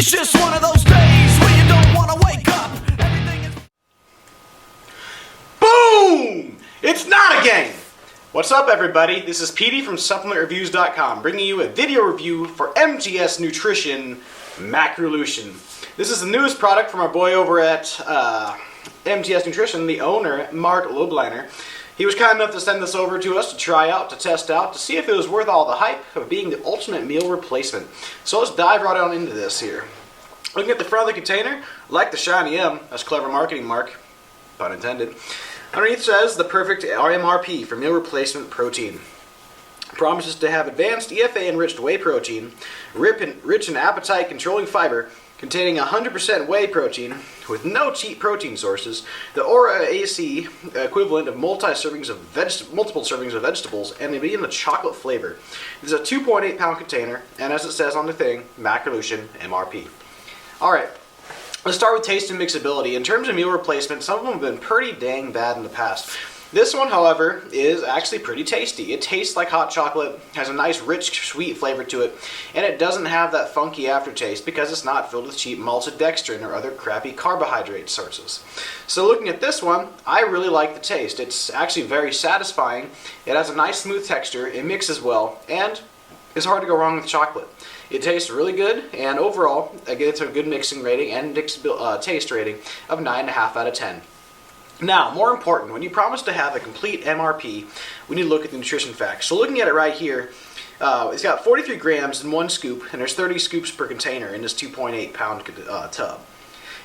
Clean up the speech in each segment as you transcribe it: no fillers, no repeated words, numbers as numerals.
It's just one of those days where you don't want to wake up. Everything is... Boom! It's not a game! What's up, everybody? This is Petey from SupplementReviews.com bringing you a video review for MTS Nutrition Macrolution. This is the newest product from our boy over at MTS Nutrition, the owner, Mark Lobliner. He was kind enough to send this over to us to try out, to test out, to see if it was worth all the hype of being the ultimate meal replacement. So let's dive right on into this here. Looking at the front of the container, I like the shiny M. That's clever marketing, Mark. Pun intended. Underneath says the perfect MRP for meal replacement protein. Promises to have advanced EFA-enriched whey protein, rich in appetite-controlling fiber, containing 100% whey protein with no cheap protein sources, the Aura AC equivalent of multiple servings of vegetables, and maybe in the chocolate flavor. This is a 2.8 pound container, and as it says on the thing, Macrolution MRP. Alright, let's start with taste and mixability. In terms of meal replacement, some of them have been pretty dang bad in the past. This one, however, is actually pretty tasty. It tastes like hot chocolate, has a nice rich sweet flavor to it, and it doesn't have that funky aftertaste because it's not filled with cheap maltodextrin or other crappy carbohydrate sources. So looking at this one, I really like the taste. It's actually very satisfying. It has a nice smooth texture, it mixes well, and it's hard to go wrong with chocolate. It tastes really good, and overall, I get it a good mixing rating and taste rating of 9.5 out of 10. Now, more important, when you promise to have a complete MRP, we need to look at the nutrition facts. So looking at it right here, it's got 43 grams in one scoop, and there's 30 scoops per container in this 2.8 pound tub.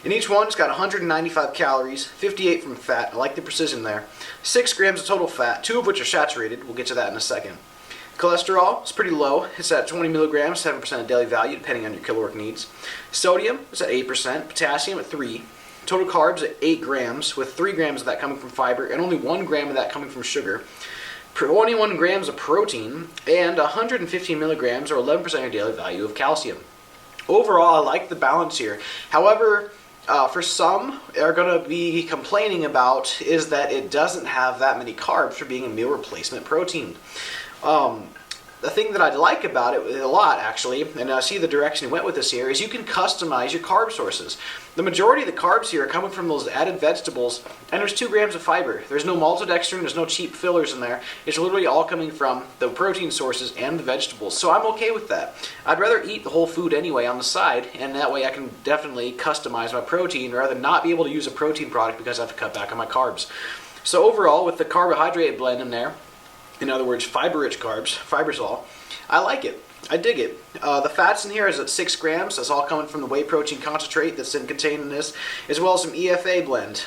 In each one, it's got 195 calories, 58 from fat, I like the precision there, 6 grams of total fat, 2 of which are saturated, we'll get to that in a second. Cholesterol is pretty low, it's at 20 milligrams, 7% of daily value, depending on your caloric needs. Sodium is at 8%, potassium at 3%. Total carbs at 8 grams, with 3 grams of that coming from fiber and only 1 gram of that coming from sugar. 21 grams of protein and 115 milligrams or 11% of your daily value of calcium. Overall, I like the balance here. However, for some are going to be complaining about is that it doesn't have that many carbs for being a meal replacement protein. The thing that I like about it a lot, actually, and I see the direction he went with this here, is you can customize your carb sources. The majority of the carbs here are coming from those added vegetables, and there's 2 grams of fiber. There's no maltodextrin, there's no cheap fillers in there. It's literally all coming from the protein sources and the vegetables, so I'm okay with that. I'd rather eat the whole food anyway on the side, and that way I can definitely customize my protein rather than not be able to use a protein product because I have to cut back on my carbs. So overall, with the carbohydrate blend in there, in other words, fiber-rich carbs, Fibersol, I like it. I dig it. The fats in here is at 6 grams. That's all coming from the whey protein concentrate that's contained in this, as well as some EFA blend.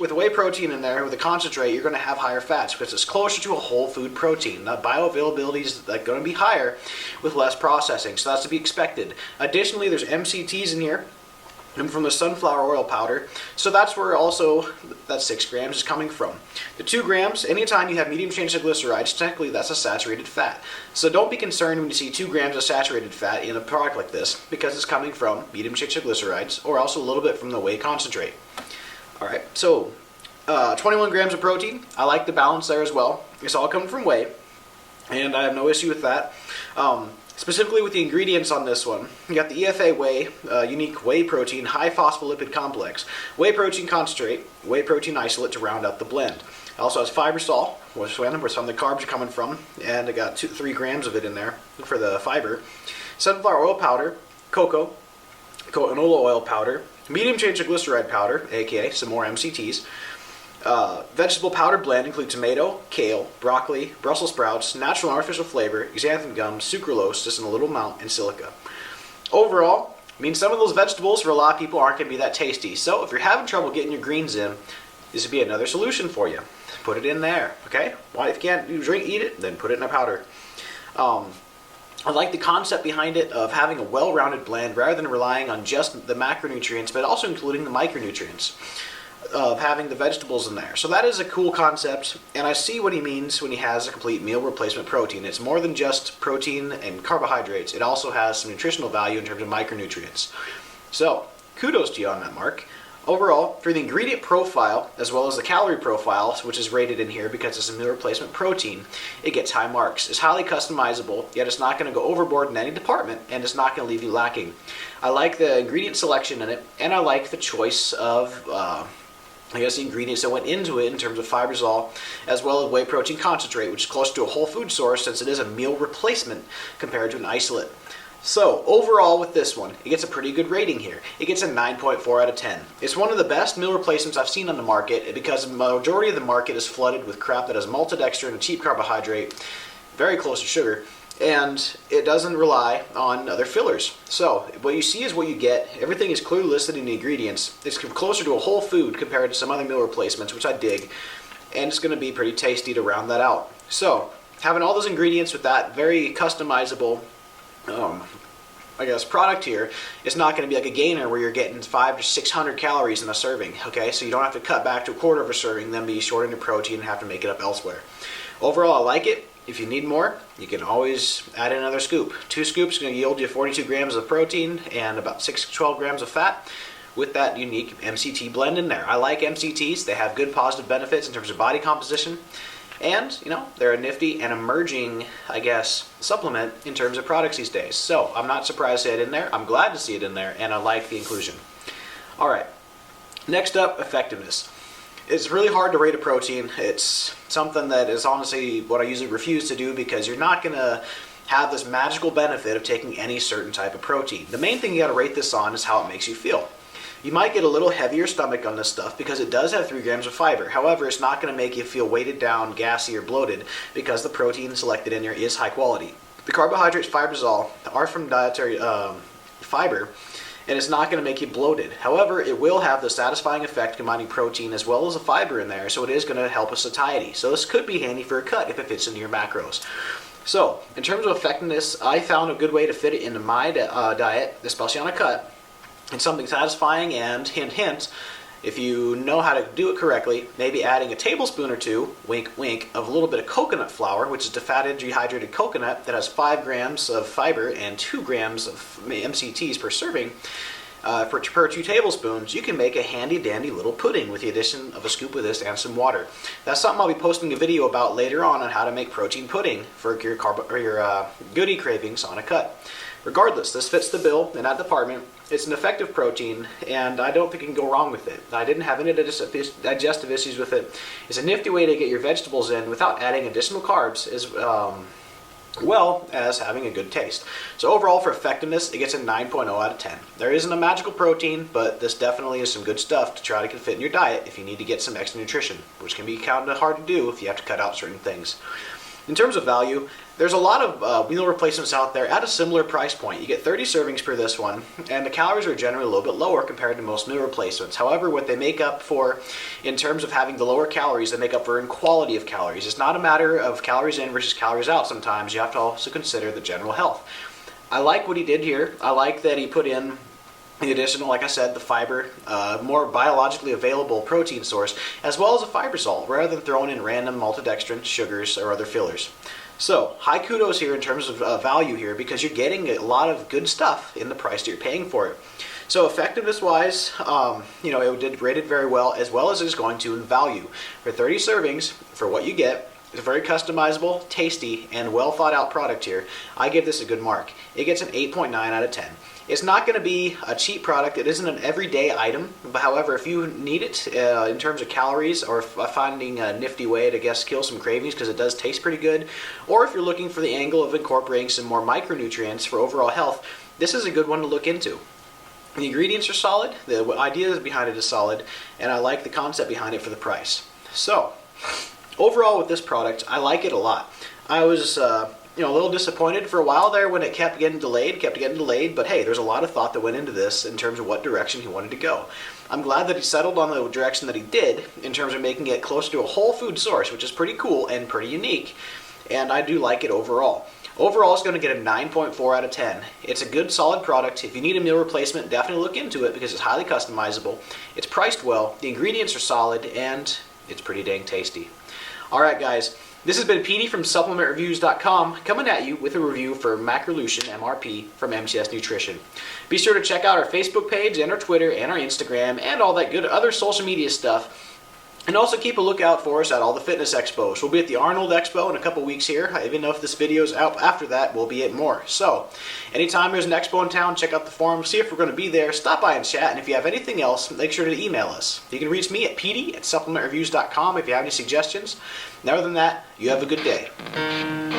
With whey protein in there, with the concentrate, you're going to have higher fats because it's closer to a whole food protein. The bioavailability is going to be higher with less processing, so that's to be expected. Additionally, there's MCTs in here, and from the sunflower oil powder, so that's where also that 6 grams is coming from. The 2 grams, anytime you have medium chain triglycerides, technically that's a saturated fat. So don't be concerned when you see 2 grams of saturated fat in a product like this, because it's coming from medium chain triglycerides, or also a little bit from the whey concentrate. Alright, so 21 grams of protein, I like the balance there as well. It's all coming from whey, and I have no issue with that. Specifically with the ingredients on this one, you got the EFA whey, unique whey protein, high phospholipid complex, whey protein concentrate, whey protein isolate to round out the blend. It also has Fibersol, which is where some of the carbs are coming from, and I got 3 grams of it in there for the fiber. Sunflower oil powder, cocoa, canola oil powder, medium chain triglyceride powder, aka some more MCTs. Vegetable powder blend include tomato, kale, broccoli, Brussels sprouts, natural and artificial flavor, xanthan gum, sucralose, just in a little amount, and silica. Overall, I mean, some of those vegetables for a lot of people aren't going to be that tasty. So if you're having trouble getting your greens in, this would be another solution for you. Put it in there, okay? Why, if you can't eat it, then put it in a powder. I like the concept behind it of having a well-rounded blend rather than relying on just the macronutrients, but also including the micronutrients of having the vegetables in there. So that is a cool concept, and I see what he means when he has a complete meal replacement protein. It's more than just protein and carbohydrates. It also has some nutritional value in terms of micronutrients. So, kudos to you on that, Mark. Overall, for the ingredient profile, as well as the calorie profile, which is rated in here because it's a meal replacement protein, it gets high marks. It's highly customizable, yet it's not going to go overboard in any department, and it's not going to leave you lacking. I like the ingredient selection in it, and I like the choice of the ingredients that went into it in terms of fibersol, as well as whey protein concentrate, which is close to a whole food source since it is a meal replacement compared to an isolate. So, overall with this one, it gets a pretty good rating here. It gets a 9.4 out of 10. It's one of the best meal replacements I've seen on the market because the majority of the market is flooded with crap that has maltodextrin, a cheap carbohydrate, very close to sugar, and it doesn't rely on other fillers. So, what you see is what you get. Everything is clearly listed in the ingredients. It's closer to a whole food compared to some other meal replacements, which I dig, and it's going to be pretty tasty to round that out. So, having all those ingredients with that very customizable product here, it's not going to be like a gainer where you're getting 500 to 600 calories in a serving, okay? So you don't have to cut back to a quarter of a serving, then be short into protein and have to make it up elsewhere. Overall, I like it. If you need more, you can always add in another scoop. 2 scoops is going to yield you 42 grams of protein and about 6 to 12 grams of fat with that unique MCT blend in there. I like MCTs. They have good positive benefits in terms of body composition. And, they're a nifty and emerging, supplement in terms of products these days. So, I'm not surprised to see it in there. I'm glad to see it in there, and I like the inclusion. Alright, next up, effectiveness. It's really hard to rate a protein. It's something that is honestly what I usually refuse to do because you're not going to have this magical benefit of taking any certain type of protein. The main thing you got to rate this on is how it makes you feel. You might get a little heavier stomach on this stuff because it does have 3 grams of fiber. However, it's not going to make you feel weighted down, gassy, or bloated because the protein selected in here is high quality. The carbohydrates, fibersol, are from dietary fiber, and it's not going to make you bloated. However, it will have the satisfying effect combining protein as well as the fiber in there, so it is going to help with satiety. So this could be handy for a cut if it fits into your macros. So, in terms of effectiveness, I found a good way to fit it into my diet, especially on a cut. It's something satisfying, and hint hint, if you know how to do it correctly, maybe adding a tablespoon or 2, wink wink, of a little bit of coconut flour, which is defatted dehydrated coconut that has 5 grams of fiber and 2 grams of MCTs per serving, per 2 tablespoons, you can make a handy dandy little pudding with the addition of a scoop of this and some water. That's something I'll be posting a video about later on how to make protein pudding for your goodie cravings on a cut. Regardless, this fits the bill in that department. It's an effective protein, and I don't think you can go wrong with it. I didn't have any digestive issues with it. It's a nifty way to get your vegetables in without adding additional carbs, as well as having a good taste. So overall, for effectiveness, it gets a 9.0 out of 10. There isn't a magical protein, but this definitely is some good stuff to try to fit in your diet if you need to get some extra nutrition, which can be kind of hard to do if you have to cut out certain things. In terms of value, there's a lot of meal replacements out there at a similar price point. You get 30 servings per this one, and the calories are generally a little bit lower compared to most meal replacements. However, what they make up for in terms of having the lower calories, they make up for in quality of calories. It's not a matter of calories in versus calories out sometimes. You have to also consider the general health. I like what he did here. I like that he put in the additional, like I said, the fiber, more biologically available protein source, as well as a fibersol, rather than throwing in random maltodextrin, sugars, or other fillers. So, high kudos here in terms of value here, because you're getting a lot of good stuff in the price that you're paying for it. So, effectiveness-wise, it did rated very well as it's going to in value. For 30 servings, for what you get, it's a very customizable, tasty, and well thought out product here. I give this a good mark. It gets an 8.9 out of 10. It's not going to be a cheap product. It isn't an everyday item. But however, if you need it in terms of calories, or finding a nifty way to kill some cravings because it does taste pretty good, or if you're looking for the angle of incorporating some more micronutrients for overall health, this is a good one to look into. The ingredients are solid. The idea behind it is solid, and I like the concept behind it for the price. So, overall with this product, I like it a lot. I was a little disappointed for a while there when it kept getting delayed, but hey, there's a lot of thought that went into this in terms of what direction he wanted to go. I'm glad that he settled on the direction that he did in terms of making it close to a whole food source, which is pretty cool and pretty unique, and I do like it overall. Overall, it's going to get a 9.4 out of 10. It's a good, solid product. If you need a meal replacement, definitely look into it because it's highly customizable. It's priced well, the ingredients are solid, and it's pretty dang tasty. Alright guys, This has been PD from SupplementReviews.com coming at you with a review for Macrolution MRP from MTS Nutrition. Be sure to check out our Facebook page and our Twitter and our Instagram and all that good other social media stuff. And also keep a lookout for us at all the fitness expos. We'll be at the Arnold Expo in a couple weeks here. Even though if this video's out after that, we'll be at more. So, anytime there's an expo in town, check out the forum, see if we're going to be there, stop by and chat, and if you have anything else, make sure to email us. You can reach me at pd@supplementreviews.com if you have any suggestions. And other than that, you have a good day.